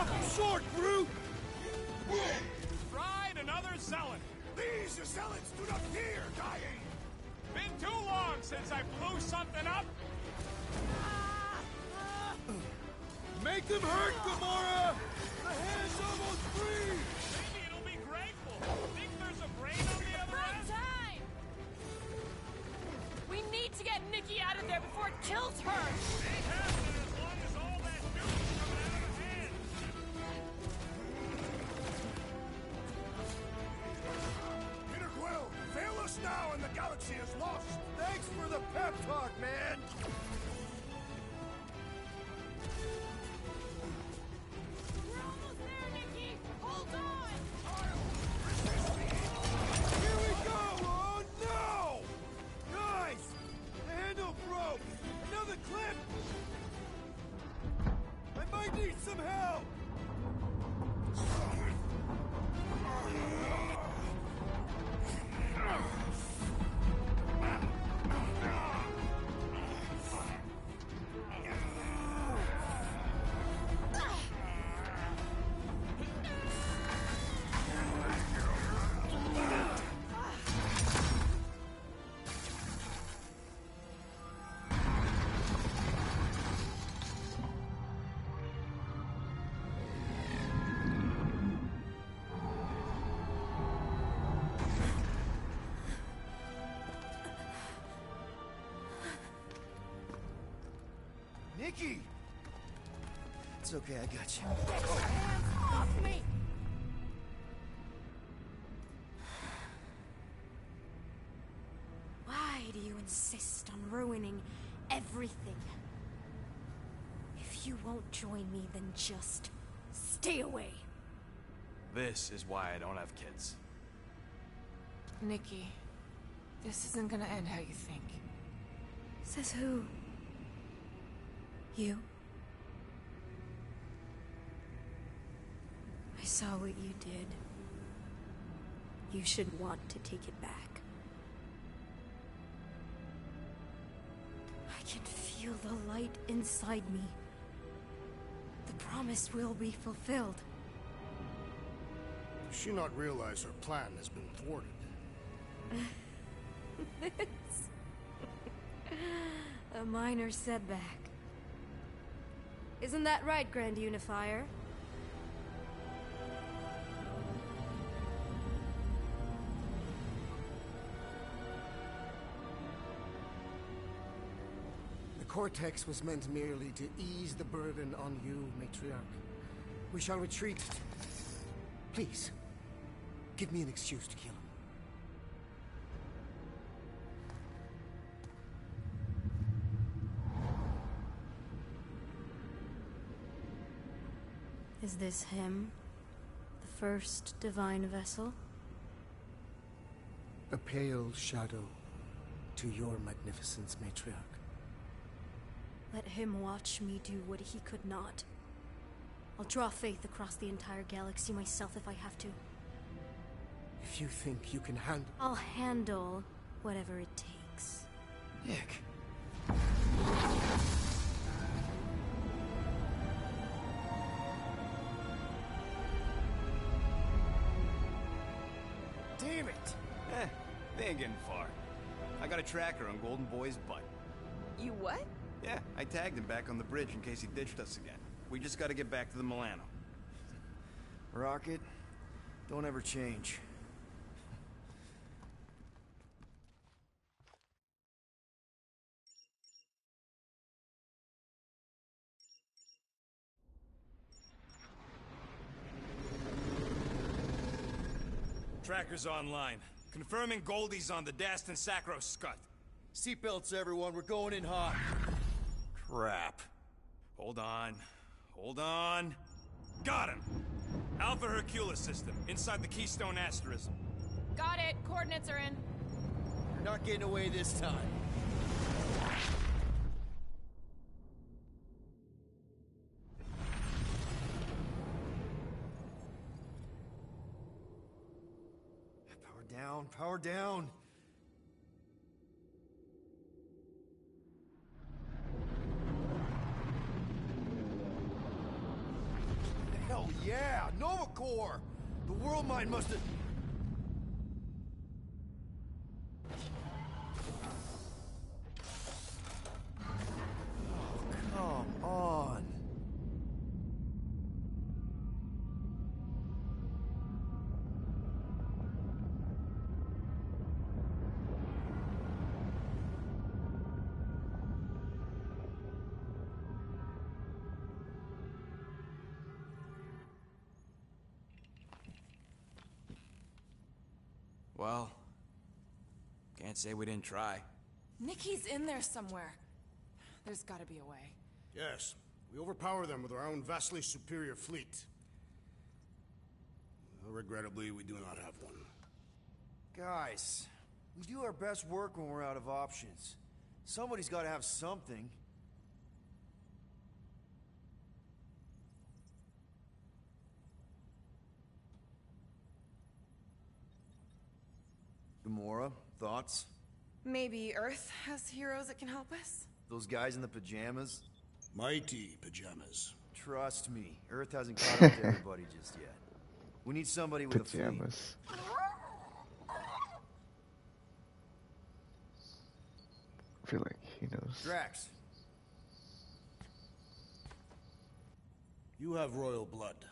Stop him short, brute! Fried another zealot. These zealots do not fear dying! Been too long since I blew something up. Make them hurt, Gamora! The hand's almost free! Maybe it'll be grateful. Think there's a brain on the other end? Time! We need to get Nikki out of there before it kills her! Ain't happening as long as all that news coming out of the hand. Peter Quill, fail us now and the galaxy is lost! Thanks for the pep talk, man! We're almost there, Nikki! Hold on! Here we go! Oh no! Guys! The handle broke! Another clip! I might need some help! Nikki! It's okay, I got you. Get your hands off me! Why do you insist on ruining everything? If you won't join me, then just stay away. This is why I don't have kids. Nikki, this isn't gonna end how you think. Says who? You? I saw what you did. You should want to take it back. I can feel the light inside me. The promise will be fulfilled. Does she not realize her plan has been thwarted? A minor setback. Isn't that right, Grand Unifier? The Cortex was meant merely to ease the burden on you, Matriarch. We shall retreat. Please, give me an excuse to kill him. Is this him? The first divine vessel? A pale shadow to your magnificence, Matriarch. Let him watch me do what he could not. I'll draw faith across the entire galaxy myself if I have to. If you think you can handle... I'll handle whatever it takes. Nick. Damn it! They ain't getting far. I got a tracker on Golden Boy's butt. You what? Yeah, I tagged him back on the bridge in case he ditched us again. We just gotta get back to the Milano. Rocket, don't ever change. Tracker's online. Confirming Goldie's on the Dastan Sacro Scut. Seatbelts, everyone. We're going in hot. Crap. Hold on. Hold on. Got him! Alpha Hercules system, inside the Keystone Asterism. Got it. Coordinates are in. You're not getting away this time. Power down, power down. What the Yeah, Nova Corps! The World Mind must have... Oh, come on. Well, can't say we didn't try. Nikki's in there somewhere. There's gotta be a way. Yes, we overpower them with our own vastly superior fleet. Well, regrettably, we do not have one. Guys, we do our best work when we're out of options. Somebody's got to have something. Gamora, thoughts? Maybe Earth has heroes that can help us? Those guys in the pajamas? Mighty pajamas. Trust me, Earth hasn't caught up to everybody just yet. We need somebody with Pajamas. a fleet. I feel like he knows. Drax. You have royal blood.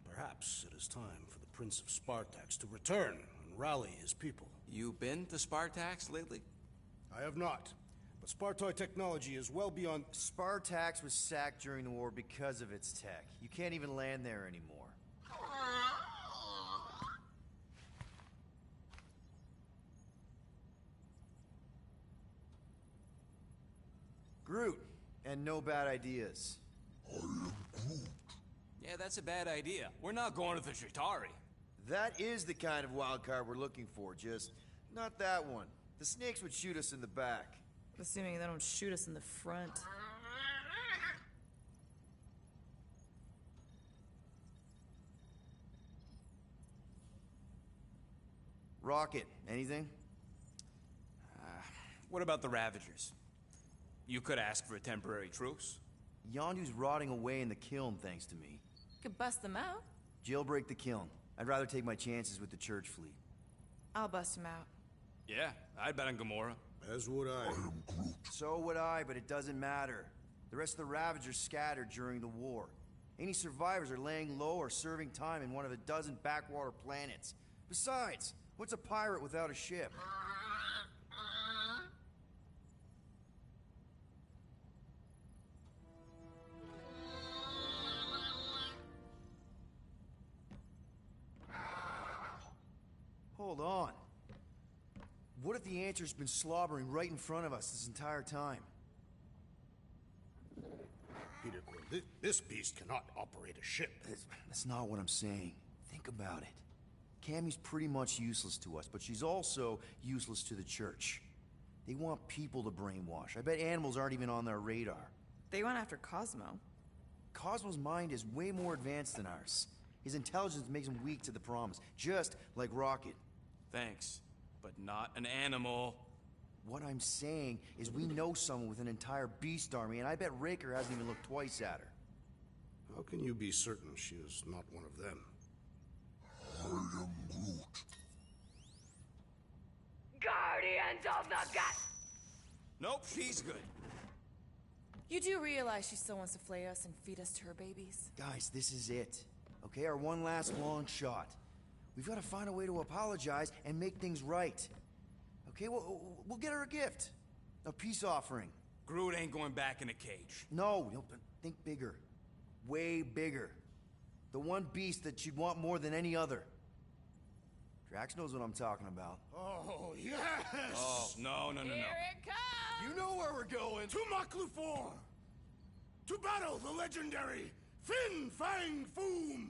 Perhaps it is time for the Prince of Spartax to return and rally his people. You been to Spartax lately? I have not, but Spartoid technology is well beyond... Spartax was sacked during the war because of its tech. You can't even land there anymore. Groot, and no bad ideas. Yeah, that's a bad idea. We're not going to the Chitauri. That is the kind of wild card we're looking for, just not that one. The snakes would shoot us in the back. Assuming they don't shoot us in the front. Rocket, anything? What about the Ravagers? You could ask for a temporary truce. Yondu's rotting away in the kiln thanks to me. Could bust them out. Jailbreak the kiln. I'd rather take my chances with the church fleet. I'll bust them out. Yeah, I'd bet on Gamora. As would I. So would I, but it doesn't matter. The rest of the Ravagers scattered during the war. Any survivors are laying low or serving time in one of a dozen backwater planets. Besides, what's a pirate without a ship? Hold on. What if the answer's been slobbering right in front of us this entire time? Peter Quill, this beast cannot operate a ship. That's not what I'm saying. Think about it. Cammy's pretty much useless to us, but she's also useless to the church. They want people to brainwash. I bet animals aren't even on their radar. They went after Cosmo. Cosmo's mind is way more advanced than ours. His intelligence makes him weak to the promise, just like Rocket. Thanks, but not an animal. What I'm saying is we know someone with an entire beast army, and I bet Raker hasn't even looked twice at her. How can you be certain she is not one of them? I am Groot. Guardians of the Gut! Nope, she's good. You do realize she still wants to flay us and feed us to her babies? Guys, this is it. Okay, our one last long shot. We've got to find a way to apologize and make things right. Okay, we'll get her a gift. A peace offering. Groot ain't going back in a cage. No, think bigger. Way bigger. The one beast that she'd want more than any other. Drax knows what I'm talking about. Oh, yes! Oh, no. Here it comes! You know where we're going. To Maklufor! To battle the legendary Fin Fang Foom!